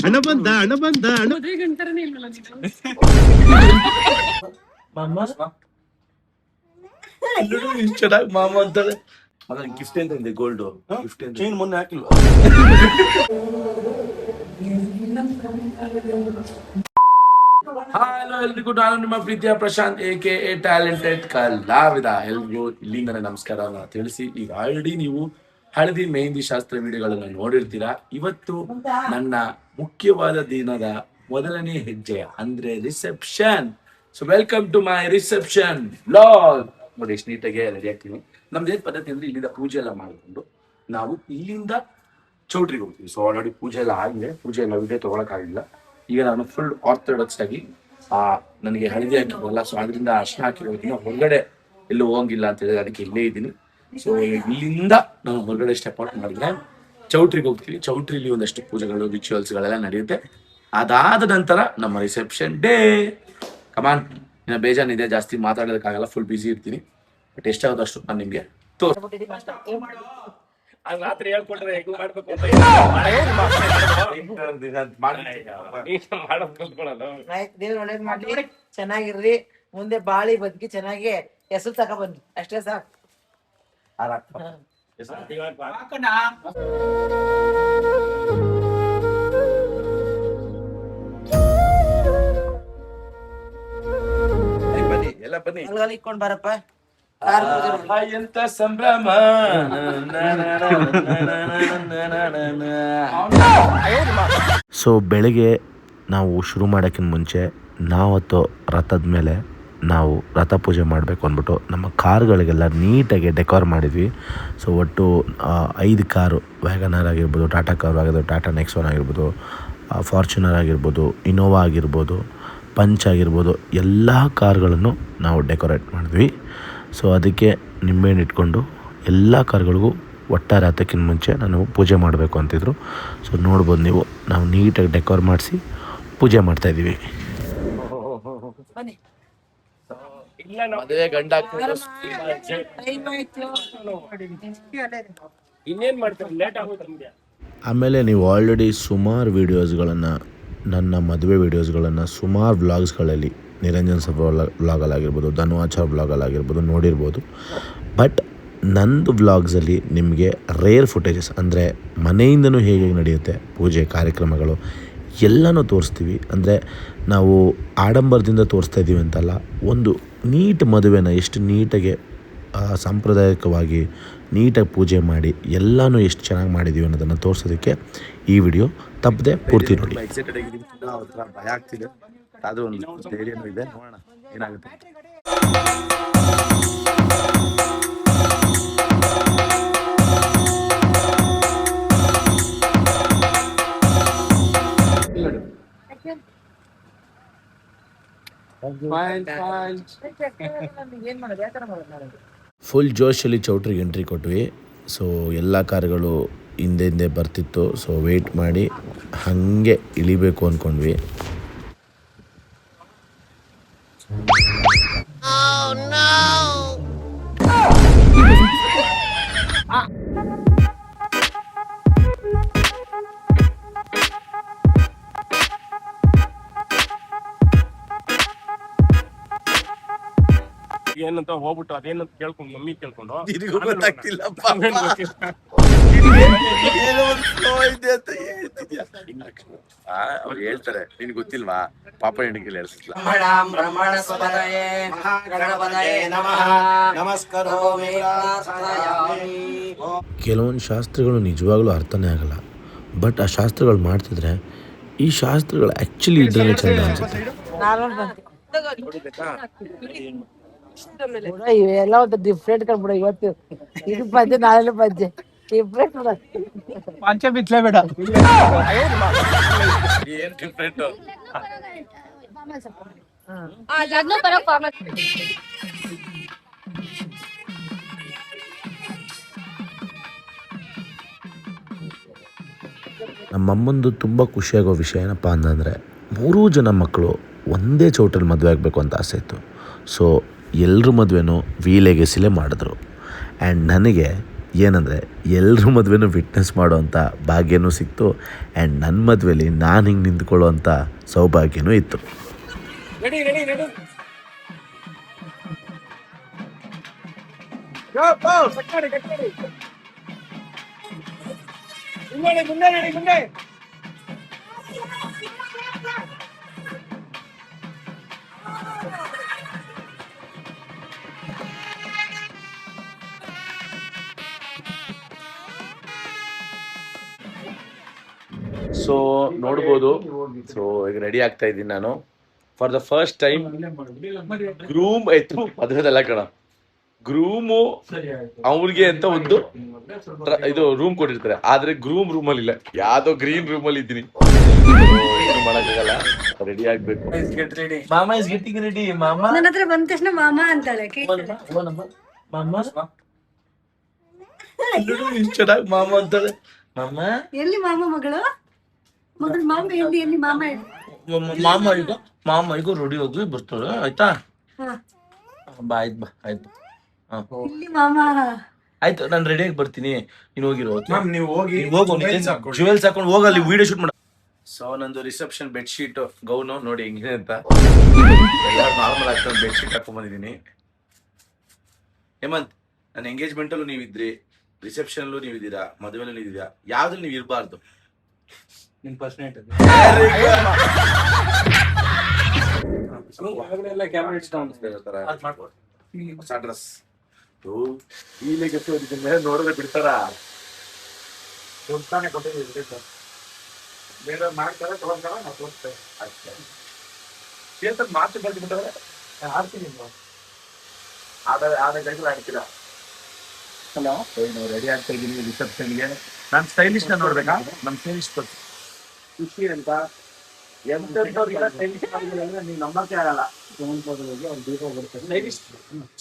ಹಣ ಬಂದ ಹಣ ಬಂದ ಹಣ ಚೆನ್ನಾಗಿ ಮಾಮ ಅಂತಾಳೆ. ಮಗ ಗಿಫ್ಟ್ ಎಂತ ಗೋಲ್ಡ್ ಗಿಫ್ಟ್ ಚೈನ್ ಮೊನ್ನೆ ಹಾಕಿಲ್ವ? ಹಲೋ ಎಲ್ರಿಗೂ, ನಾನು ನಿಮ್ಮ ಪ್ರೀತಿಯ ಪ್ರಶಾಂತ್ ಎಕೆ ಟ್ಯಾಲೆಂಟೆಡ್ ಕಲಾವಿದ. ಎಲ್ರಿಗೂ ಇಲ್ಲಿಂದನೇ ನಮಸ್ಕಾರನ ತಿಳಿಸಿ, ಈಗ ಆಲ್ರೆಡಿ ನೀವು ಹಳದಿ ಮೆಹಂದಿ ಶಾಸ್ತ್ರ ವಿಡಿಯೋಗಳನ್ನ ನೋಡಿರ್ತೀರಾ. ಇವತ್ತು ನನ್ನ ಮುಖ್ಯವಾದ ದಿನದ ಮೊದಲನೇ ಹೆಜ್ಜೆ ಅಂದ್ರೆ reception. So welcome to my reception vlog. ನೋಡಿ ಎಷ್ಟು ನೀಟಾಗಿ ರೆಡಿ ಆಗ್ತೀನಿ. ನಮ್ದೇನ್ ಪದ್ಧತಿ ಅಂದ್ರೆ ಇಲ್ಲಿಂದ ಪೂಜೆ ಎಲ್ಲ ಮಾಡಿಕೊಂಡು ನಾವು ಇಲ್ಲಿಂದ ಚೌಟ್ರಿಗೆ ಹೋಗ್ತೀವಿ. ಸೊ ಆಲ್ರೆಡಿ ಪೂಜೆ ಎಲ್ಲ ಆಗಿದೆ, ಪೂಜೆ ಎಲ್ಲ ವಿಡಿಯೋ ತಗೊಳಕ್ಕಾಗಿಲ್ಲ. ಈಗ ನಾನು ಫುಲ್ ಆರ್ಥೋಡಾಕ್ಸ್ ಆಗಿ ನನಗೆ ಹಳದಿ ಹಾಕಿರಲ್ಲ, ಸೊ ಅದರಿಂದ ಅರ್ಶನ ಹಾಕಿರೋದನ್ನ ಹೊರಗಡೆ ಎಲ್ಲೂ ಹೋಗಿಲ್ಲ ಅಂತ ಹೇಳಿದ್ರೆ ಅದಕ್ಕೆ ಇಲ್ಲೇ ಇದ್ದೀನಿ. ಸೊ ಇಲ್ಲಿಂದ ನಾವು ಹೊರಗಡೆ ಸ್ಟೆಪ್ ಔಟ್ ಮಾಡಿದ್ರೆ ಚೌಟ್ರಿಗೆ ಹೋಗ್ತೀವಿ. ಚೌಟ್ರಿಲಿ ಒಂದಷ್ಟು ಪೂಜೆಗಳು ರಿಚುವಲ್ಸ್ಗಳೆಲ್ಲ ನಡೆಯುತ್ತೆ. ಅದಾದ ನಂತರ ನಮ್ಮ ರಿಸೆಪ್ಷನ್ ಡೇ. ಕಮಾನ್, ಇನ್ನು ಬೇಜಾನಿದೆ, ಜಾಸ್ತಿ ಮಾತಾಡೋದಕ್ಕಾಗಲ್ಲ, ಫುಲ್ ಬ್ಯುಸಿ ಇರ್ತೀನಿ. ಬಟ್ ಎಷ್ಟಾಗೋದು ಅಷ್ಟು ನಾನು ನಿಮಗೆ ರಾತ್ರಿ ಹೇಳ್ಕೊಟ್ರೆ ಹೇಗೂ ಮಾಡ್ಬೇಕು ಅಂತ ದೇವ್ರ ಒಳ್ಳೇದ್ ಮಾಡ್ಲಿ, ಚೆನ್ನಾಗಿರ್ರಿ, ಮುಂದೆ ಬಾಳಿ ಬದುಕಿ ಚೆನ್ನಾಗಿ ಹೆಸರು ತಕ ಬನ್ನಿ, ಅಷ್ಟೇ ಸಾಕು. ಬನ್ನಿ, ಎಲ್ಲ ಬನ್ನಿ, ಅಲ್ಗಲ್ಲಿ ಇಕ್ಕೊಂಡ್ ಬರಪ್ಪ. ಎಂತ ಸಂಭ್ರಮ. ಸೊ ಬೆಳಗ್ಗೆ ನಾವು ಶುರು ಮಾಡೋಕ್ಕಿಂತ ಮುಂಚೆ ನಾವತ್ತು ರಥದ ಮೇಲೆ ನಾವು ರಥ ಪೂಜೆ ಮಾಡಬೇಕು ಅಂದ್ಬಿಟ್ಟು ನಮ್ಮ ಕಾರ್ಗಳಿಗೆಲ್ಲ ನೀಟಾಗಿ ಡೆಕೋರ್ ಮಾಡಿದ್ವಿ. ಸೊ ಒಟ್ಟು 5 ಕಾರು, ವ್ಯಾಗನರ್ ಆಗಿರ್ಬೋದು, ಟಾಟಾ ಕಾರ್ ಆಗಿರ್ಬೋದು, ಟಾಟಾ ನೆಕ್ಸಾನ್ ಆಗಿರ್ಬೋದು, ಫಾರ್ಚುನರ್ ಆಗಿರ್ಬೋದು, ಇನೋವಾ ಆಗಿರ್ಬೋದು, ಪಂಚ್ ಆಗಿರ್ಬೋದು, ಎಲ್ಲ ಕಾರ್ಗಳನ್ನು ನಾವು ಡೆಕೋರೇಟ್ ಮಾಡಿದ್ವಿ. ಸೊ ಅದಕ್ಕೆ ನಿಂಬೆಹಣ್ಣು ಇಟ್ಕೊಂಡು ಎಲ್ಲ ಕಾರ್ಗಳಿಗೂ ಒಟ್ಟಾರೆ ಹತ್ತಕ್ಕಿಂತ ಮುಂಚೆ ನಾನು ಪೂಜೆ ಮಾಡಬೇಕು ಅಂತಿದ್ರು. ಸೊ ನೋಡ್ಬೋದು ನೀವು, ನಾವು ನೀಟಾಗಿ ಡೆಕೋರ್ ಮಾಡಿಸಿ ಪೂಜೆ ಮಾಡ್ತಾಯಿದ್ದೀವಿ. ಮದುವೆ ಗಂಡ ಇನ್ನೇನ್ ಮಾಡ್ತಾರೆ, ಲೇಟ್ ಆಗುತ್ತೆ. ಆಮೇಲೆ ನೀವು ಆಲ್ರೆಡಿ ಸುಮಾರು ವೀಡಿಯೋಸ್ಗಳನ್ನು, ನನ್ನ ಮದುವೆ ವೀಡಿಯೋಸ್ಗಳನ್ನು ಸುಮಾರು ವ್ಲಾಗ್ಸ್ಗಳಲ್ಲಿ, ನಿರಂಜನ್ ಸಭಾ ವ್ಲಾಗಲ್ಲಾಗಿರ್ಬೋದು, ಧನುವಾಚಾರ್ ವ್ಲಾಗಲ್ಲಾಗಿರ್ಬೋದು ನೋಡಿರ್ಬೋದು. ಬಟ್ ನಂದು ವ್ಲಾಗ್ಸಲ್ಲಿ ನಿಮಗೆ ರೇರ್ ಫುಟೇಜಸ್ ಅಂದರೆ ಮನೆಯಿಂದನೂ ಹೇಗೆ ನಡೆಯುತ್ತೆ ಪೂಜೆ ಕಾರ್ಯಕ್ರಮಗಳು ಎಲ್ಲನೂ ತೋರಿಸ್ತೀವಿ. ಅಂದರೆ ನಾವು ಆಡಂಬರದಿಂದ ತೋರಿಸ್ತಾ ಇದ್ದೀವಿ ಅಂತಲ್ಲ, ಒಂದು ನೀಟ್ ಮದುವೆನ ಎಷ್ಟು ನೀಟಾಗಿ ಸಾಂಪ್ರದಾಯಿಕವಾಗಿ ನೀಟಾಗಿ ಪೂಜೆ ಮಾಡಿ ಎಲ್ಲನೂ ಎಷ್ಟು ಚೆನ್ನಾಗಿ ಮಾಡಿದ್ದೀವಿ ಅನ್ನೋದನ್ನು ತೋರಿಸೋದಕ್ಕೆ ಈ ವಿಡಿಯೋ ತಪ್ಪದೆ ಪೂರ್ತಿ ನೋಡಿ. ಎಕ್ಸೈಟೆಡ್ ಆಗಿದ್ದೀನಿ, ಭಯ ಆಗ್ತಿದೆ, ಅದು ಒಂದು ಧೈರ್ಯನೂ ಇದೆ. ನೋಡೋಣ ಏನಾಗುತ್ತೆ. ಫುಲ್ ಜೋಶಲ್ಲಿ ಚೌಟ್ರಿಗೆ ಎಂಟ್ರಿ ಕೊಟ್ವಿ. ಸೊ ಎಲ್ಲ ಕಾರುಗಳು ಹಿಂದೆ ಬರ್ತಿತ್ತು. ಸೊ ವೆಯ್ಟ್ ಮಾಡಿ ಹಾಗೆ ಇಳಿಬೇಕು ಅಂದ್ಕೊಂಡ್ವಿ. ಏನಂತ ಹೋಗ್ಬಿಟ್ಟು ಅದೇನಂತ ಕೇಳ್ಕೊಂಡು ಮಮ್ಮಿ ಕೇಳ್ಕೊಂಡು ಅವ್ರು ಹೇಳ್ತಾರೆ, ನಿನ್ ಗೊತ್ತಿಲ್ವಾ ಪಾಪ ಹೆಣ್ಣಿಗೆ ಹೇಳ್ಸಿಲ್ಲ. ಕೆಲವೊಂದು ಶಾಸ್ತ್ರಗಳು ನಿಜವಾಗ್ಲೂ ಅರ್ಥನೇ ಆಗಲ್ಲ. ಬಟ್ ಆ ಶಾಸ್ತ್ರಗಳು ಮಾಡ್ತಿದ್ರೆ ಈ ಶಾಸ್ತ್ರಗಳು ಆ್ಯಕ್ಚುಲಿ ಇದ್ದರೆ ಚಂದ ಅನ್ಸುತ್ತೆ. ಇವೆಲ್ಲ ಒಂದು ಡಿಫ್ರೆಂಟ್ ಕಂಡ್ಬಿಡ. ಇವತ್ತು ಇದು ಪಂಚೆ, ನಾಳೆ ಪಂಚೆ ಡಿಫ್ರೆಂಟ್ ಪಂಚೆ ಬಿತ್ಲೇ ಬೇಡ. ಏನ್ ಡಿಫ್ರೆಂಟ್? ನಮ್ಮಮ್ಮಂದು ತುಂಬ ಖುಷಿಯಾಗೋ ವಿಷಯ ಏನಪ್ಪ ಅಂತಂದರೆ 3 ಜನ ಮಕ್ಕಳು ಒಂದೇ ಚೌಟ್ರಲ್ಲಿ ಮದುವೆ ಆಗಬೇಕು ಅಂತ ಆಸೆ ಇತ್ತು. ಸೊ ಎಲ್ಲರ ಮದುವೆನೂ ವಿ ಲೆಗಸಿಲೇ ಮಾಡಿದ್ರು. ಆ್ಯಂಡ್ ನನಗೆ ಏನಂದರೆ ಎಲ್ಲರ ಮದುವೆನೂ ವಿಟ್ನೆಸ್ ಮಾಡೋವಂಥ ಭಾಗ್ಯನೂ ಸಿಕ್ತು. ಆ್ಯಂಡ್ ನನ್ನ ಮದುವೆಲಿ ನಾನು ಹಿಂಗೆ ನಿಂತ್ಕೊಳ್ಳೋವಂಥ ಸೌಭಾಗ್ಯನೂ ಇತ್ತು. ಸೊ ನೋಡ್ಬೋದು. ಸೊ ಈಗ ರೆಡಿ ಆಗ್ತಾ ಇದ್ದೀನಿ ನಾನು for the first time. Groom ಆಯ್ತು ಮದುವೆದೆಲ್ಲ ಕಣ. ಗ್ರೂಮು ಅವ್ರಿಗೆ ಅಂತ ಒಂದು ಇದು ರೂಮ್ ಕೊಟ್ಟಿರ್ತಾರೆ, ಆದ್ರೆ ಗ್ರೂಮ್ ರೂಮಲ್ಲಿ ಇಲ್ಲ, ಯಾವ್ದೋ ಗ್ರೀನ್ ರೂಮಲ್ಲಿ ಇದ್ದೀನಿ. ಏನು ಮಾಡಕ್ಕಾಗಲ್ಲ, ರೆಡಿ ಆಗ್ಬೇಕು. ಮಾಮ ಇಸ್ ಗೆಟಿಂಗ್ ರೆಡಿ. ಮಾಮ ನನ್ನ ಹತ್ರ ಬಂದ ತಕ್ಷಣ ಮಾಮ ಅಂತಾಳೆ. ಮಾಮ ಚೆನ್ನಾಗಿ ಮಾಮ ಅಂತಾಳೆ. ಮಾಮ ಎಲ್ಲಿ ಮಾಮ ಮಗಳು ಮಾಮ ಎಲ್ಲಿ ಮಾಮ ಮಾಮ ಈಗ ರೆಡಿ ಹೋಗಿ ಬರ್ತಾಳೆ ಆಯ್ತಾ. ಬಾ ಆಯ್ತು ಇಲ್ಲಿ ಮಾಮ ಆಯ್ತು, ನಾನು ರೆಡಿಯಾಗಿ ಬರ್ತೀನಿ, ನೀನು ಹೋಗಿರೋ. ನೀವು ಹೋಗಿ ಜುವೆಲ್ಸ್ ಹಾಕೊಂಡು ಹೋಗಲ್ಲಿ ವಿಡಿಯೋ ಶೂಟ್ ಮಾಡ. ಸೊ ನಂದು ರಿಸೆಪ್ಷನ್ ಬೆಡ್ಶೀಟ್ ಗೌನು ನೋಡಿ ಹೆಂಗಿದೆ ಅಂತ. ನಾರ್ಮಲ್ ಆಗ್ತದೆ ಬೆಡ್ಶೀಟ್ ಹಾಕೊಂಡ್ ಬಂದಿದ್ದೀನಿ. ಹೇಮಂತ್, ನನ್ನ ಎಂಗೇಜ್ಮೆಂಟಲ್ಲೂ ನೀವಿದ್ರಿ, ರಿಸೆಪ್ಷನಲ್ಲೂ ನೀವಿದ್ದೀರಾ, ಮದುವೆಲ್ಲೂ ನೀವಿದ್ದೀರಾ, ಯಾವ್ದ್ರಲ್ಲಿ ನೀವು ಇರಬಾರ್ದು? ನಿಮ್ ಫಸ್ಟ್ ನೈಟ್ ಹೊಸ ಡ್ರೆಸ್ ನೋಡಿದ್ರೆ ಬಿಡ್ತಾರ? ಮಾಡ್ತಾರೆ ತಗೊಂಡ್ತಾರ ನಾವು ತೋರಿಸ್ತೇವೆ. ಮಾತು ಬರ್ತಿಬಿಟ್ಟವ್ರೆ ಆಡ್ತೀನಿ ಆಡ್ತೀರಾ? ಹಲೋ, ರೆಡಿ ಆಗ್ತಾ ಇದ್ದೀನಿ ರಿಸೆಪ್ಷನ್ಗೆ. ನಾನು ಸ್ಟೈಲಿಶ್ ನೋಡ್ಬೇಕಾ? ನಮ್ ಸ್ಟೈಲಿಶ್ ಖುಷಿ ಅಂತ ನೀವು ನಂಬಕ್ಕೆ ಆಗಲ್ಲ.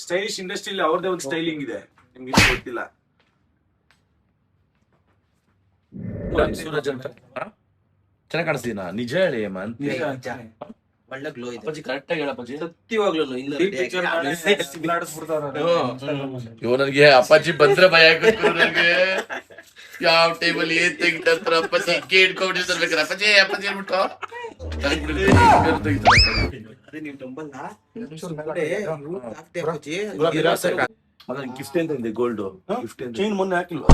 ಸ್ಟೈಲಿಶ್ ಇಂಡಸ್ಟ್ರಿಯಲ್ಲಿ ಅವ್ರದೇ ಒಂದು ಸ್ಟೈಲಿಂಗ್ ಇದೆ, ನಿಮ್ಗೆ ಗೊತ್ತಿಲ್ಲ. ಸೂರಜ್ ಅಂತ ಚೆನ್ನಾಗಿ ಕಾಣಿಸ್ತೀನ, ನಿಜ ಹೇಳಿ ಹೇಮಂತ್. ಒಳ್ಳೆ ಗ್ಲೋ ಇದೆ. ಅಪ್ಪಾಜಿ ಕರೆಕ್ಟ್ ಆಗಿ ಹೇಳಪ್ಪಾಜಿ. ಸತ್ಯವಾಗ್ಲೂ ಇವ್ ನನಗೆ ಅಪ್ಪಾಜಿ ಬಂದ್ರೆ ಭಯ ಆಗುತ್ತೆ ನನಗೆ. ಯಾವ ಟೈಮಲ್ಲಿ ಏನ್ ತೆಗಿತಾರ ಅಪ್ಪಾಜಿ ಕೇಳ್ಕೊಂಡಿರ್ತಾರೆ. ಅಪ್ಪಾಜಿ ಅಪ್ಪಾಜಿ ಅಂದ್ಬಿಟ್ಟು ಅದೇ ನೀವು ನಂಬಲ್ಲ. ಗಿಫ್ಟ್ ಅಂತ ಗೋಲ್ಡ್ ಗಿಫ್ಟ್ ಚೈನ್ ಮೊನ್ನೆ ಹಾಕಿಲ್ವ?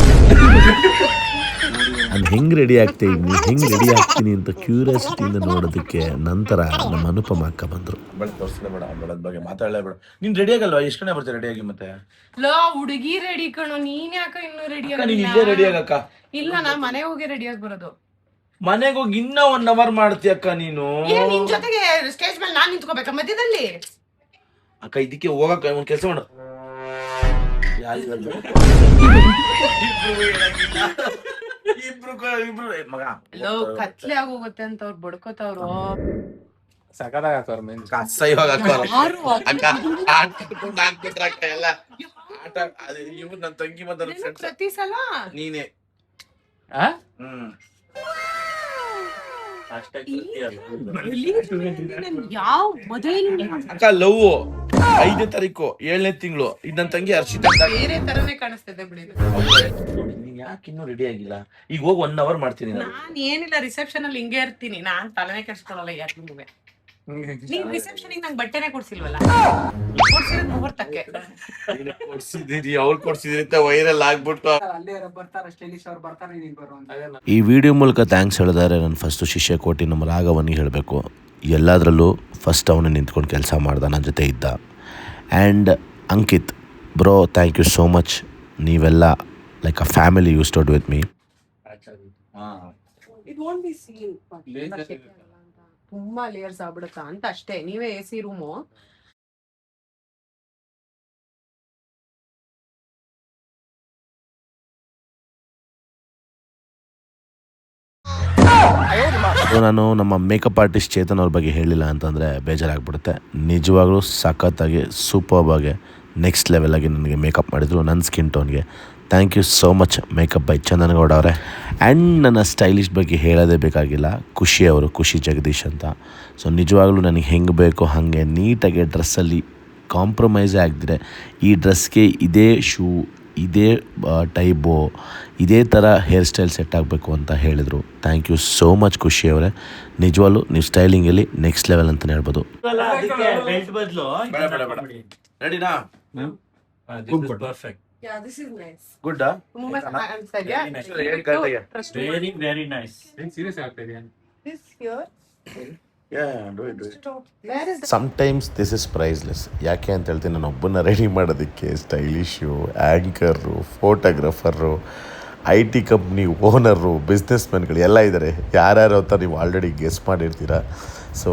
ನಾನು ಹೆಂಗೆ ರೆಡಿ ಆಗ್ತೀನಿ ಅಂತ ಕ್ಯೂರಿಯಾಸಿಟಿಯಿಂದ ನೋಡೋದಕ್ಕೆ ನಂತರ ನಮ್ಮ ಅನುಪಮ ಅಕ್ಕ ಬಂದರು. ತೋರಿಸಲೇ ಬೇಡ, ಬೆಳದ ಬಗ್ಗೆ ಮಾತಾಡಲೇ ಬೇಡ. ನೀನ್ ರೆಡಿ ಆಗಲ್ವಾ? ಎಷ್ಟು ಕಡೆ ಬರ್ತೀಯ ರೆಡಿಯಾಗಿ? ಮತ್ತೆ ಹುಡುಗಿ ರೆಡಿ ಕಣೋ, ನೀನ್ ಯಾಕ ಇನ್ನು ರೆಡಿ ನೀನ್ ಇಲ್ಲೇ ರೆಡಿ ಆಗಕ್ಕ? ಇಲ್ಲ, ನಾ ಮನೆಗೆ ಹೋಗಿ ರೆಡಿ ಆಗಿ ಬರೋದು. ಮನೆಗೆ ಹೋಗಿ ಇನ್ನ 1 hour ಮಾಡ್ತೀಯಕ್ಕ ನೀನು. ನಿನ್ ಜೊತೆಗೆ ಸ್ಟೇಜ್ ಮೇಲೆ ನಾನ್ ನಿಂತ್ಕೋಬೇಕಾ ಮಧ್ಯದಲ್ಲಿ? ಅಕ್ಕ ಇದಕ್ಕೆ ಹೋಗಕ್ಕ ಒಂದ್ ಕೆಲಸ ಮಾಡು. ಇಬ್ರು ಮಗ ಕತ್ಲೆ ಆಗೋಗುತ್ತೆ ಅಂತ ಅವ್ರು ಬಡ್ಕೋತಾವ್ರು. ಸಕದಾಗ ಅಸಹ್ಯವಾಗ ಎಲ್ಲ ಆಟ. ಇವ್ರು ನನ್ನ ತಂಗಿ ಮತ್ತೆ ಪ್ರತಿ ಸಲ ನೀನೆ. ಯಾವ ಮದುವೆ ಅಕ್ಕ ಲವ್ 5ನೇ ತಾರೀಕು 7ನೇ ತಿಂಗಳು. ಇದು ನನ್ನ ತಂಗಿ ಹರ್ಷಿತಾ. ಬೇರೆ ತರನೇ ಕಾಣಿಸ್ತಿದೆ ಬಿಡಿ. ನೀನ್ ಯಾಕೆ ಇನ್ನೂ ರೆಡಿ ಆಗಿಲ್ಲ? ಈಗ ಹೋಗಿ 1 hour ಮಾಡ್ತೀನಿ. ನಾನ್ ಏನಿಲ್ಲ, ರಿಸೆಪ್ಷನ್ ಅಲ್ಲಿ ಹಿಂಗೆ ಇರ್ತೀನಿ, ನಾನ್ ತಲೆನೇ ಕೆಡ್ಸ್ಕೊಳಲ್ಲ ಯಾಕೆ ನಿಮ್ಗೆ. ನೀನ್ ರಿಸೆಪ್ಷನ್ ನಂಗೆ ಬಟ್ಟೆನೆ ಕೊಡ್ಸಿಲ್ವಲ್ಲ? ಕೊಡ್ಸಿರೋದ್ ಮುಹೂರ್ತಕ್ಕೆ ಕೊಡ್ಸಿದೀರಿ, ಅವ್ರು ಕೊಡ್ಸಿದಿರಿ ಅಂತ ವೈರಲ್ ಆಗ್ಬಿಟ್ಟು ಈ ವಿಡಿಯೋ ಮೂಲಕ ಥ್ಯಾಂಕ್ಸ್ ಹೇಳಿದಾರೆ ನನ್ನ ಫಸ್ಟು ಶಿಷ್ಯ ಕೋಟಿ ನಮ್ಮ ರಾಘವನಿಗೆ ಹೇಳಬೇಕು. ಎಲ್ಲದರಲ್ಲೂ ಫಸ್ಟ್ ಅವನೇ ನಿಂತ್ಕೊಂಡು ಕೆಲಸ ಮಾಡ್ದ, ನನ್ನ ಜೊತೆ ಇದ್ದ. And Ankit bro, thank you so much. ನೀವೆಲ್ಲ like a family you stood with me. ತುಂಬಾ ಲೇಯರ್ಸ್ ಆಗ್ಬಿಡುತ್ತಾ ಅಂತ ಅಷ್ಟೇ. ನೀವೇ AC ರೂಮು ನಾನು ನಮ್ಮ ಮೇಕಪ್ ಆರ್ಟಿಸ್ಟ್ ಚೇತನ್ ಅವ್ರ ಬಗ್ಗೆ ಹೇಳಿಲ್ಲ ಅಂತಂದರೆ ಬೇಜಾರಾಗ್ಬಿಡುತ್ತೆ. ನಿಜವಾಗ್ಲೂ ಸಖತ್ತಾಗಿ ಸೂಪರ್ಬಾಗಿ ನೆಕ್ಸ್ಟ್ ಲೆವೆಲಾಗಿ ನನಗೆ ಮೇಕಪ್ ಮಾಡಿದರು ನನ್ನ ಸ್ಕಿನ್ ಟೋನ್ಗೆ. Thank you so much makeup by Chandana Gowda ಅವರೇ. ಆ್ಯಂಡ್ ನನ್ನ ಸ್ಟೈಲಿಶ್ ಬಗ್ಗೆ ಹೇಳೋದೇ ಬೇಕಾಗಿಲ್ಲ, ಖುಷಿ ಅವರು, ಖುಷಿ ಜಗದೀಶ್ ಅಂತ. ಸೊ ನಿಜವಾಗ್ಲೂ ನನಗೆ ಹೆಂಗೆ ಬೇಕೋ ಹಾಗೆ ನೀಟಾಗಿ ಡ್ರೆಸ್ಸಲ್ಲಿ ಕಾಂಪ್ರಮೈಸೇ ಆಗ್ದಿದೆ ಈ ಡ್ರೆಸ್ಗೆ ಇದೇ ಶೂ ಇದೇ ಟೈಬೋ ಇದೇ ಥರ ಹೇರ್ ಸ್ಟೈಲ್ ಸೆಟ್ ಆಗಬೇಕು ಅಂತ ಹೇಳಿದರು. ಥ್ಯಾಂಕ್ ಯು ಸೋ ಮಚ್ ಖುಷಿ ಅವರೇ. ನಿಜವಾಗ್ಲೂ ನೀವು ಸ್ಟೈಲಿಂಗಲ್ಲಿ ನೆಕ್ಸ್ಟ್ ಲೆವೆಲ್ ಅಂತಲೇ ಹೇಳ್ಬೋದು. ರೆಡಿನಾ? Perfect. Yeah, this is nice. Good. Very very nice. Serious ಆಗ್ತಾ ಇದೆಯಾ? This here. Where is the sometimes this is priceless. ಯಾಕೆ ಅಂತ ಹೇಳ್ತೀನಿ, ನಾನು ಒಬ್ಬನ್ನ ರೆಡಿ ಮಾಡೋದಕ್ಕೆ stylist, anchor, photographer, IT company owner, business ಮ್ಯಾನ್ಗಳು ಎಲ್ಲ ಇದ್ದಾರೆ. ಯಾರ್ಯಾರು ಅಂತ ನೀವು ಆಲ್ರೆಡಿ ಗೆಸ್ ಮಾಡಿರ್ತೀರ. ಸೊ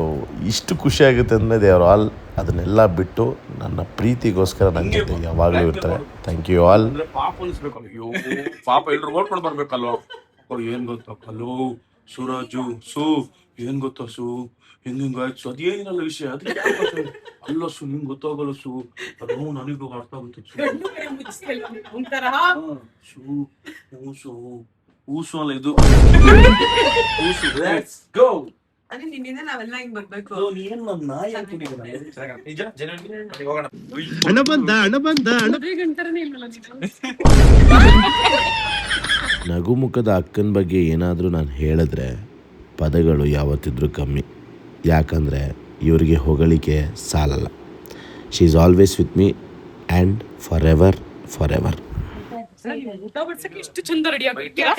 ಇಷ್ಟು ಖುಷಿಯಾಗುತ್ತೆ ಅಂದರೆ ದೇ ಆರ್ ಆಲ್ ಅದನ್ನೆಲ್ಲ ಬಿಟ್ಟು ನನ್ನ ಪ್ರೀತಿಗೋಸ್ಕರ ನನ್ನ ಜೊತೆ ಯಾವಾಗಲೂ ಇರ್ತಾರೆ. Thank you all. ಪಾಪ ಅನಿಸ್ಬೇಕು. ಅಯ್ಯೋ ಪಾಪ ಎಲ್ಲರೂ ಓಡ್ಕೊಂಡು ಬರ್ಬೇಕಲ್ವ. ಏನ್ ಗೊತ್ತೋ ಕಲೋ ಸುರಾಜು ಸು ಏನ್ ಗೊತ್ತೋ ಸು ಹಿಂಗಾಯ್ತು ಅದೇನಿರಲ್ಲ ವಿಷಯ. ಅದಕ್ಕೆ ಅಲ್ಲ ಸು ನಿಂಗೆ ಗೊತ್ತಾಗಲ್ಲ ಸು, ಅದು ನನಗೂ ಅರ್ಥ ಆಗುತ್ತೆ ಸು. ಸು ಊಸು ಅಲ್ಲ ಇದು ಊಸು. Let's go. ಅದೇ ನಿನ್ನಿಂದ ನಾವೆಲ್ಲ ಹಿಂಗ್ ಬರ್ಬೇಕು. ನೀನ್ ನನ್ನ ನಾಯಿ ಅಂತಿದ್ದೀರ. ನಿಜ ಜನರಿಗೆ ಹೋಗೋಣ. ಮದ್ವೆ ಗಂಟರನೇ ಇಲ್ವಲ್ಲ ನೀನು. ನಗುಮುಖದ ಅಕ್ಕನ ಬಗ್ಗೆ ಏನಾದರೂ ನಾನು ಹೇಳಿದ್ರೆ ಪದಗಳು ಯಾವತ್ತಿದ್ರೂ ಕಮ್ಮಿ. ಯಾಕಂದರೆ ಇವರಿಗೆ ಹೊಗಳಿಕೆ ಸಾಲಲ್ಲ. She is always with me and for ever for ever. ಊಟ ಬಡ್ಸಕ್ಕೆ ಇಷ್ಟು ಚಂದ ರೆಡಿ ಆಗ್ಬಿಟ್ಟಿರಾ?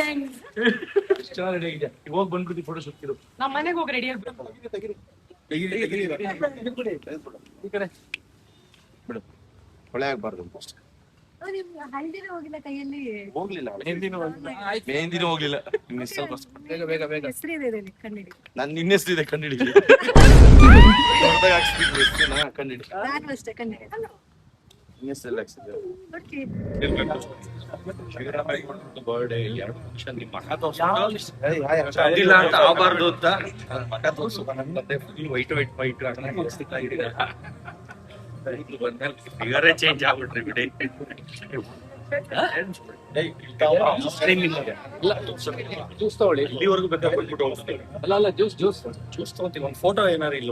ಚೆನ್ನಾಗಿ ರೆಡಿ ಆಗಿದೆ. ಇವಾಗ ಬಂದ್ಬಿಟ್ಟು ಫೋಟೋ ಶೂಟ್ ಇರು. ನಮ್ಮ ಮನೆಗೆ ಹೋಗಿ ರೆಡಿ ಆಗ್ಬೇಕು. ಈ ಕಡೆ ಬಿಡು, ಹೊಳೆ ಆಗ್ಬಾರ್ದು. ನಿಮ್ಗೆ ಹಲ್ದಿನ ಹೋಗಿಲ್ಲ ಕೈಯಲ್ಲಿ. ಹೋಗ್ಲಿಲ್ಲ ಮೆಹಂದಿನೂ ಹೋಗ್ಲಿಲ್ಲ. ಬೇಗ ಬೇಗ ಬೇಗ. ಹೆಸರಿದೆ ಇದರಲ್ಲಿ ಕಣ್ಣಿಡಿ. ನಾನು ನಿನ್ನ ಹೆಸರಿದೆ ಕಂಡಿಡಿ. ಕಂಡಿಡಿ ನಾನು ಅಷ್ಟೇ ಕಣ್ಣಿಡಿ. ನಿನ್ನ ಹೆಸರೆಲ್ಲ ಹಾಕ್ಸಿದ್ದೆ. ಓಕೆ. ಬರ್ಡೇ 2 ನಿಮಿಷ ನಿಮ್ಮ ಮಗ ತೋರಿಸಿಲ್ಲ ಅಂತ ಆಗಬಾರ್ದು ಅಂತ ಮಗ ತೋರಿಸು. ಮತ್ತೆ ವೈಟ್ ವೈಟ್ ವೈಟ್ ಹಾಕ್ಸ್ತಾ ಇದ್ದೀರಾ. ಬಂದ್ಮೇಲೆ ಫಿಗರೇ ಚೇಂಜ್ ಆಗ್ಬಿಟ್ರಿ ಬಿಡಿ. ಜ್ಯೂಸ್ ತಗೊಳ್ಳಿ. ಇಲ್ಲಿವರೆಗೂ ಬೇಕಾಗ್ಬಿಟ್ಟು ಅಲ್ಲ ಜ್ಯೂಸ್ ತಗೊಂತೀನಿ. ಒಂದು ಫೋಟೋ ಏನಾರು ಇಲ್ಲ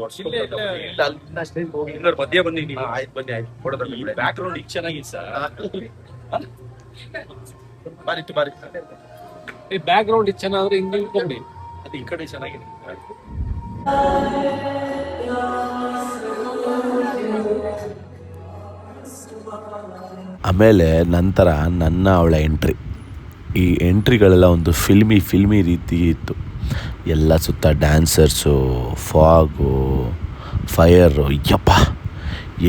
ಇಲ್ಲ ಮಧ್ಯ ಬನ್ನಿ ನೀವು. ಆಯ್ತು ಬನ್ನಿ ಆಯ್ತು. ಫೋಟೋ ಬ್ಯಾಕ್ ಗ್ರೌಂಡ್ ಈಗ ಚೆನ್ನಾಗಿದೆ ಸರ್. ಬಾರಿತ್ತು ಬಾರಿ. ಈ ಬ್ಯಾಕ್ ಗ್ರೌಂಡ್ ಇದು ಚೆನ್ನಾದ್ರೆ ಹಿಂಗೆ ನಿಂತ್ಕೊಂಡಿ. ಅದು ಈ ಕಡೆ ಚೆನ್ನಾಗಿದೆ. ಆಮೇಲೆ ನಂತರ ನನ್ನ ಅವಳ ಎಂಟ್ರಿ. ಈ ಎಂಟ್ರಿಗಳೆಲ್ಲ ಒಂದು ಫಿಲ್ಮಿ ರೀತಿ ಇತ್ತು. ಎಲ್ಲ ಸುತ್ತ ಡ್ಯಾನ್ಸರ್ಸು, ಫಾಗು, ಫೈರು. ಯಪ್ಪ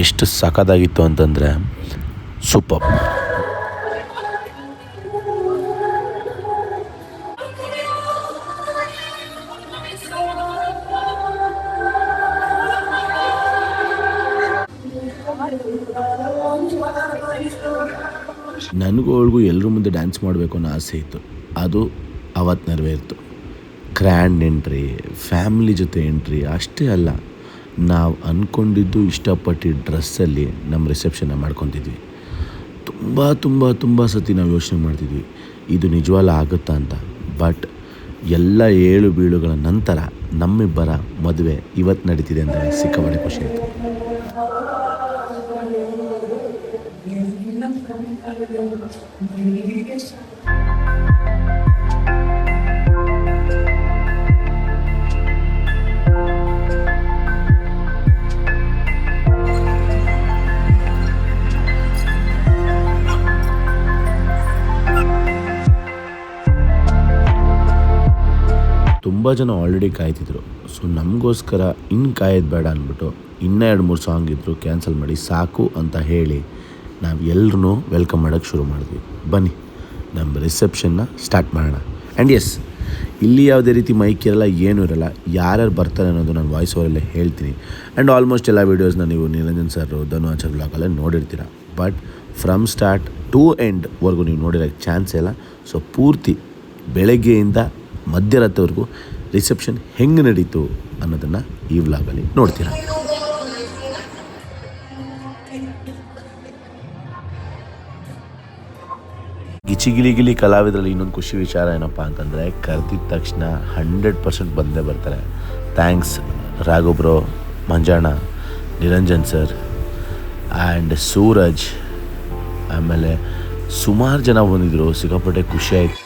ಎಷ್ಟು ಸಖತ್ತಾಗಿತ್ತು ಅಂತಂದರೆ ಸೂಪರ್. ನನಗೂ ಅವಳಿಗೂ ಎಲ್ಲರ ಮುಂದೆ ಡ್ಯಾನ್ಸ್ ಮಾಡಬೇಕು ಅನ್ನೋ ಆಸೆ ಇತ್ತು. ಅದು ಅವತ್ತು ನೆರವೇರಿತು. ಗ್ರ್ಯಾಂಡ್ ಎಂಟ್ರಿ, ಫ್ಯಾಮಿಲಿ ಜೊತೆ ಎಂಟ್ರಿ. ಅಷ್ಟೇ ಅಲ್ಲ, ನಾವು ಅಂದ್ಕೊಂಡಿದ್ದು ಇಷ್ಟಪಟ್ಟಿದ್ದ ಡ್ರೆಸ್ಸಲ್ಲಿ ನಮ್ಮ ರಿಸೆಪ್ಷನ್ನ ಮಾಡ್ಕೊತಿದ್ವಿ. ತುಂಬ ತುಂಬ ತುಂಬ ಸತಿ ನಾವು ಯೋಚನೆ ಮಾಡ್ತಿದ್ವಿ ಇದು ನಿಜವಾಗ್ಲೂ ಆಗುತ್ತಾ ಅಂತ. ಬಟ್ ಎಲ್ಲ ಏಳು ಬೀಳುಗಳ ನಂತರ ನಮ್ಮಿಬ್ಬರ ಮದುವೆ ಇವತ್ತು ನಡೀತಿದೆ ಅಂದರೆ ಸಿಕ್ಕಾಪಟ್ಟೆ ಖುಷಿ ಆಯಿತು. ತುಂಬ ಜನ ಆಲ್ರೆಡಿ ಕಾಯ್ತಿದ್ರು. ಸೊ ನಮಗೋಸ್ಕರ ಇನ್ನು ಕಾಯೋದು ಬೇಡ ಅಂದ್ಬಿಟ್ಟು ಇನ್ನೂ 2-3 ಸಾಂಗ್ ಇದ್ದರು ಕ್ಯಾನ್ಸಲ್ ಮಾಡಿ ಸಾಕು ಅಂತ ಹೇಳಿ ನಾವು ಎಲ್ಲರೂ ವೆಲ್ಕಮ್ ಮಾಡೋಕ್ಕೆ ಶುರು ಮಾಡಿದ್ವಿ. ಬನ್ನಿ ನಮ್ಮ ರಿಸೆಪ್ಷನ್ನ ಸ್ಟಾರ್ಟ್ ಮಾಡೋಣ. ಆ್ಯಂಡ್ ಎಸ್, ಇಲ್ಲಿ ಯಾವುದೇ ರೀತಿ ಮೈಕ್ ಇರಲ್ಲ, ಏನೂ ಇರಲ್ಲ. ಯಾರ್ಯಾರು ಬರ್ತಾರೆ ಅನ್ನೋದು ನಾನು ವಾಯ್ಸ್ ಓವರಲ್ಲೇ ಹೇಳ್ತೀನಿ. ಆ್ಯಂಡ್ ಆಲ್ಮೋಸ್ಟ್ ಎಲ್ಲ ವೀಡಿಯೋಸ್ನ ನೀವು ನಿರಂಜನ್ ಸರ್, ಧನು ಆಚಾರ್ ಬ್ಲಾಗಲ್ಲೇ ನೋಡಿರ್ತೀರ. ಬಟ್ ಫ್ರಮ್ ಸ್ಟಾರ್ಟ್ ಟು ಎಂಡ್ವರೆಗೂ ನೀವು ನೋಡಿರೋಕ್ಕೆ ಚಾನ್ಸೇ ಇಲ್ಲ. ಸೊ ಪೂರ್ತಿ ಬೆಳಗ್ಗೆಯಿಂದ ಮಧ್ಯರಾತ್ರಿವರೆಗೂ ರಿಸೆಪ್ಷನ್ ಹೆಂಗೆ ನಡೀತು ಅನ್ನೋದನ್ನು ಈ ವ್ಲಾಗಲ್ಲಿ ನೋಡ್ತೀರಾ. ಗಿಲಿ ಕಲಾವಿದರಲ್ಲಿ ಇನ್ನೊಂದು ಖುಷಿ ವಿಚಾರ ಏನಪ್ಪ ಅಂತಂದರೆ, ಕರೆದಿದ್ದ ತಕ್ಷಣ 100% ಬಂದೇ ಬರ್ತಾರೆ. Thanks Raghu bro, Manjanna, Niranjan sir and Suraj, ಆಮೇಲೆ ಸುಮಾರು ಜನ ಬಂದಿದ್ರು, ಸಿಕ್ಕಾಪಟ್ಟೆ ಖುಷಿ ಆಯ್ತು.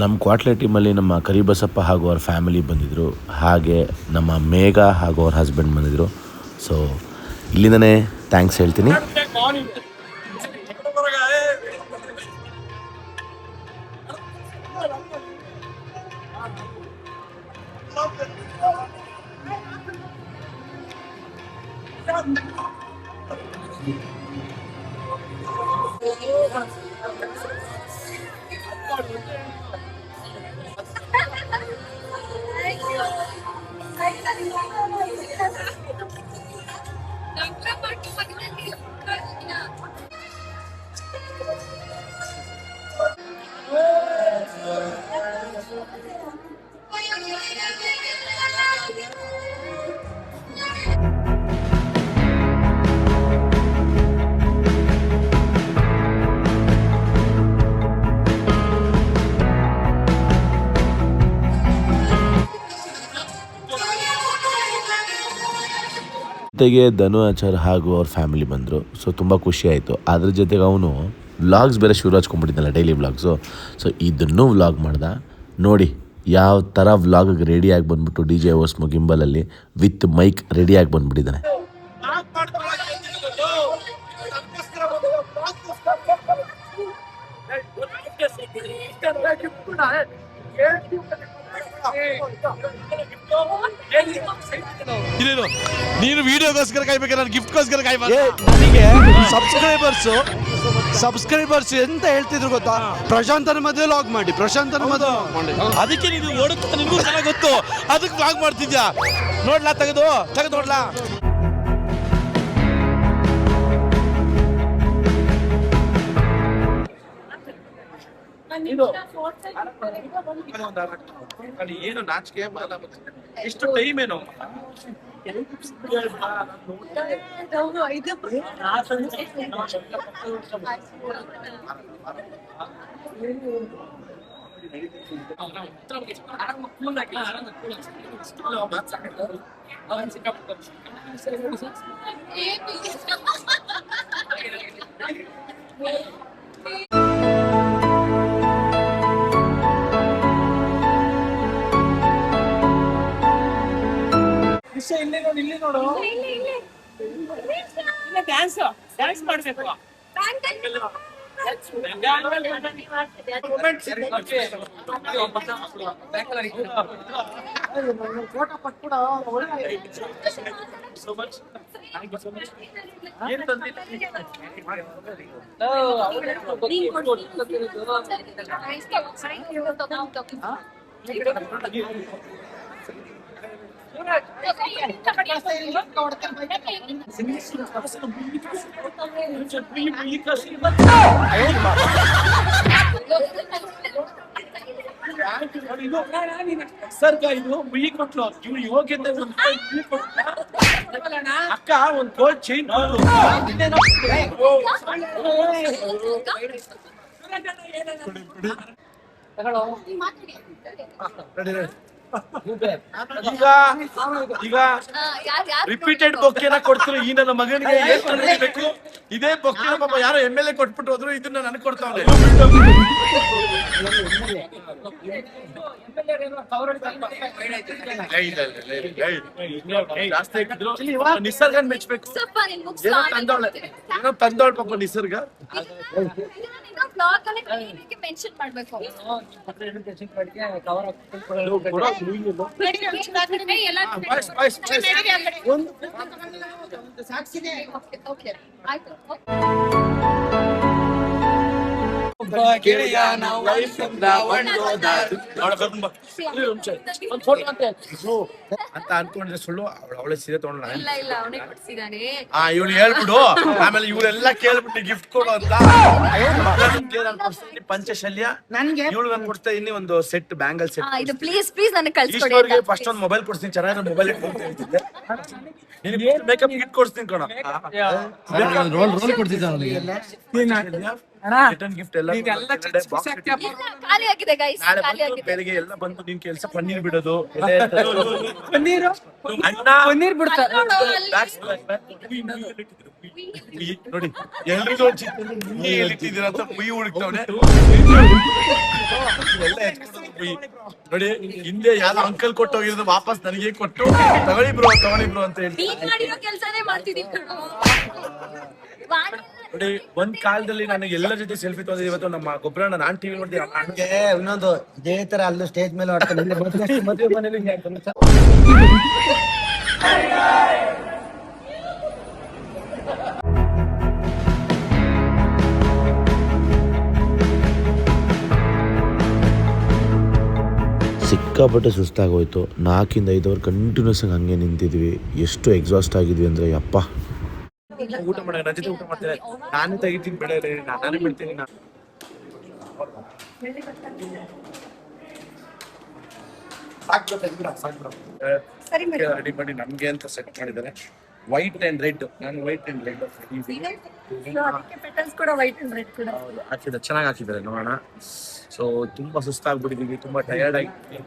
ನಮ್ಮ ಕ್ವಾಟ್ಲೆ ಟೀಮಲ್ಲಿ ನಮ್ಮ ಕರಿಬಸಪ್ಪ ಹಾಗೂ ಅವ್ರ ಫ್ಯಾಮಿಲಿ ಬಂದಿದ್ದರು, ಹಾಗೆ ನಮ್ಮ ಮೇಘ ಹಾಗೂ ಅವ್ರ ಹಸ್ಬೆಂಡ್ ಬಂದಿದ್ದರು. ಸೊ ಇಲ್ಲಿಂದನೇ ಥ್ಯಾಂಕ್ಸ್ ಹೇಳ್ತೀನಿ. ಜೊತೆಗೆ ಧನು ಆಚಾರ್ ಹಾಗೂ ಅವ್ರ ಫ್ಯಾಮಿಲಿ ಬಂದರು. ಸೊ ತುಂಬ ಖುಷಿ ಆಯಿತು. ಅದ್ರ ಜೊತೆಗೆ ಅವನು ವ್ಲಾಗ್ಸ್ ಬೇರೆ ಶುರು ಹಚ್ಕೊಂಡ್ಬಿಟ್ಟಿದ್ದಲ್ಲ, ಡೈಲಿ ವ್ಲಾಗ್ಸು. ಸೊ ಇದನ್ನು ವ್ಲಾಗ್ ಮಾಡ್ದ ನೋಡಿ. ಯಾವ ಥರ ವ್ಲಾಗಿಗೆ ರೆಡಿಯಾಗಿ ಬಂದ್ಬಿಟ್ಟು ಡಿ ಜೆ ಓಸ್ಮೋ ಗಿಂಬಲಲ್ಲಿ ವಿತ್ ಮೈಕ್ ರೆಡಿಯಾಗಿ ಬಂದ್ಬಿಟ್ಟಿದ್ದಾನೆ. ನೀನು ವಿಡಿಯೋಗೋಸ್ಕರ ಕಾಯ್ಬೇಕು, ನಾನು ಗಿಫ್ಟ್ಗೋಸ್ಕರ ಕಾಯ್ಬೇಕು. ನನಗೆ ಸಬ್ಸ್ಕ್ರೈಬರ್ಸ್ ಎಂತ ಹೇಳ್ತಿದ್ರು ಗೊತ್ತಾ, ಪ್ರಶಾಂತನ ಮದುವೆ ಲಾಗ್ ಮಾಡಿ, ಪ್ರಶಾಂತನ ಮದುವೆ ಮಾಡಿ. ಅದಕ್ಕೆ ನೀನು ಓಡುತ್ತಾ, ನಿನಗೂ ಚೆನ್ನಾಗಿ ಗೊತ್ತು, ಅದಕ್ಕೆ ಲಾಗ್ ಮಾಡ್ತಿದ್ಯಾ. ನೋಡ್ಲಾ, ತೆಗೆದು ನೋಡ್ಲಾ. ಏನು ನಾಚಿಕೆ ಇಷ್ಟು ಟೈಮ್ ಏನು ಇಲ್ಲಿ ನೋಡು ಡ್ಯಾನ್ಸ್ ಮಾಡ್ಬೇಕು. ಫೋಟೋ ಪಟ್ಬಿಡ. ಸರ್ ಇದು ಮುಯಿ ಕೊಟ್ಲು, ಇವ್ರು ಯೋಗ್ಯತೆ ಅಕ್ಕ ಒಂದ್ ಗೋಲ್ಡ್ ಚೈನ್ ಈಗ ರಿಪೀಟೆಡ್ ಬೊಕ್ಕೆನ ಕೊಡ್ತಿರೋ ಈ ನನ್ನ ಮಗನಿಗೆ ಬೇಕು. ಇದೇ ಬೊಕ್ಕೆ ಪಾಪ ಯಾರೋ MLA ಕೊಟ್ಬಿಟ್ಟು ಹೋದ್ರು, ಇದನ್ನ ನನಗೆ ಕೊಡ್ತಾವ್ರೆ. ಜಾಸ್ತಿ ಹಾಕಿದ್ರು. ನಿಸರ್ಗನ್ ಮೆಚ್ಬೇಕು. ಏನೋ ತಂದವಳು ಪಾಪ ನಿಸರ್ಗ. ಮೆನ್ಷನ್ ಮಾಡ್ಬೇಕು. ಅಂತ ಅನ್ಕೊಂಡ್ರೆ ಸುಳ್ಳು. ಅವಳೆ ಸೀರೆ ತಗೊಂಡ ಇವಳು ಹೇಳ್ಬಿಡು, ಆಮೇಲೆ ಇವಳೆಲ್ಲ ಕೇಳ್ಬಿಟ್ಟು ಗಿಫ್ಟ್ ಕೊಡು ಅಂತ. ಪಂಚಶಲ್ಯ ಇವಳು ನಾನು ಕೊಡ್ತಾ ಇದೀನಿ ಒಂದು ಸೆಟ್ ಬ್ಯಾಂಗಲ್ ಸೆಟ್. ಇದು ಪ್ಲೀಸ್ ನನಗೆ ಕಳ್ಸ್ಕೊಡಿ. ಫಸ್ಟ್ ಒಂದು ಮೊಬೈಲ್ ಕೊಡ್ತೀನಿ, ಚೆನ್ನಾಗಿರೋ ಮೊಬೈಲ್ ಇಟ್ಕೊಂಡು ಹೇಳ್ತಿದ್ದೆ. ಮೇಕಪ್ ಕಿಟ್ ಕೊಡ್ತೀನಿ ಕಣ. ರಿಟರ್ನ್ ಗಿಫ್ಟ್ ಎಲ್ಲ ಬಾಕ್ಸ್ ಖಾಲಿ ಆಗಿದೆ ಗೈಸ್, ನಾಳೆ ಖಾಲಿ ಬಂದು ಆಗಿದೆ. ಬೆಳಿಗ್ಗೆ ಎಲ್ಲ ಬಂದು ನಿನ್ ಕೆಲಸ ಪನ್ನೀರ್ ಬಿಡೋದು ಪನ್ನೀರು ಅಣ್ಣ ಪನ್ನೀರ್ ಬಿಡ್ತಾರೆ. ನೋಡು, ಅಲ್ಲಿ ನೋಡಿ ಎಲ್ರಿಗೂ ಇಟ್ಟಿದ್ದೀರ ಅಂತ ಮುಯಿ ಹುಡುಕ್ತವ್ನೆ ಎಲ್ಲ ಎತ್ಕೊಂಡು ಮುಯಿ ನೋಡಿ. ಹಿಂದೆ ಯಾವ್ದೋ ಅಂಕಲ್ ಕೊಟ್ಟು ಹೋಗಿರೋದು ವಾಪಸ್ ನನಗೆ ಕೊಟ್ಟು ತಗೊಳ್ಳಿ ಬ್ರೋ ಅಂತ ಹೇಳಿ. ನೀನ್ ಮಾಡಿರೋ ಕೆಲ್ಸನೇ ಮಾಡ್ತಿದೀವಿ ಕಣೋ. ನೋಡಿ ಒಂದ್ ಕಾಲದಲ್ಲಿ ನನಗೆ ಎಲ್ಲರ ಜೊತೆ ಸೆಲ್ಫಿ ತೊಗೊಂಡಿದ್ದೆ. ಇವತ್ತು ನಮ್ಮ ಗೊಬ್ಬರಣ್ಣ ನಾನ್ ಟಿವಿ ನೋಡ್ತೀನಿ ಹಂಗೆ ಇನ್ನೊಂದು ಇದೇ ತರ ಅಲ್ಲೂ ಸ್ಟೇಜ್ ಮೇಲೆ ಹೊಡ್ತಾನೆ ಮದುವೆ ಮನೇಲಿ ಸಿಕ್ಕಾಪಟ್ಟೆ ಸುಸ್ತಾಗೋಯ್ತು. 4 ಇಂದ 5 ಅವರ್ ಕಂಟಿನ್ಯೂಸ್ ಆಗಿ ಹಂಗೆ ನಿಂತಿದ್ವಿ. ಎಷ್ಟು ಎಕ್ಸಾಸ್ಟ್ ಆಗಿದ್ವಿ ಅಂದರೆ ಯಪ್ಪ. ಊಟ ಮಾಡ ನನ್ನ ಜೊತೆ ಊಟ ಮಾಡ್ತಾರೆ. ನಾನು ತೆಗಿತೀನಿ ಬೇಡ ನಾನೇ ಬಿಡ್ತೀನಿ. ಸರಿ ಮೇಡಮ್. ರೆಡಿ ಮಾಡಿ ನಮ್ಗೆ ಅಂತ ಸೆಟ್ ಮಾಡಿದ್ದಾರೆ. White and red. ನಾನು ವೈಟ್ ಅಂಡ್ ರೆಡ್ ಅದಕ್ಕೆ ಪೆಟಲ್ಸ್ ಕೂಡ ವೈಟ್ ಅಂಡ್ ರೆಡ್ ಕೂಡ ಹಾಕಿದ್ದಾರೆ, ಚೆನ್ನಾಗಿ ಹಾಕಿದ್ದಾರೆ. ನೋಡೋಣ. ಸೊ ತುಂಬಾ ಸುಸ್ತಾಗ್ಬಿಟ್ಟಿದೀವಿ, ತುಂಬಾ ಟಯರ್ಡ್ ಆಗಿದ್ದೀವಿ.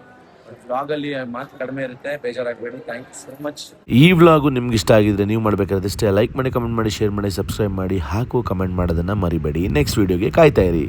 ವ್ಲಾಗ್ ಅಲ್ಲಿ ಮಾತು ಕಡಿಮೆ ಇರುತ್ತೆ, ಬೇಜಾರಾಗಬೇಡಿ. Thank you so much. ಈ ವ್ಲಾಗು ನಿಮ್ಗೆ ಇಷ್ಟ ಆಗಿದ್ರೆ ನೀವು ಮಾಡಬೇಕಾದ್ರೆ ಇಷ್ಟೇ ಲೈಕ್ ಮಾಡಿ, ಕಮೆಂಟ್ ಮಾಡಿ, ಶೇರ್ ಮಾಡಿ, ಸಬ್ಸ್ಕ್ರೈಬ್ ಮಾಡಿ, ಹಾಗೂ ಕಮೆಂಟ್ ಮಾಡೋದನ್ನು ಮರಿಬೇಡಿ. ನೆಕ್ಸ್ಟ್ ವೀಡಿಯೋಗೆ ಕಾಯ್ತಾ ಇರಿ.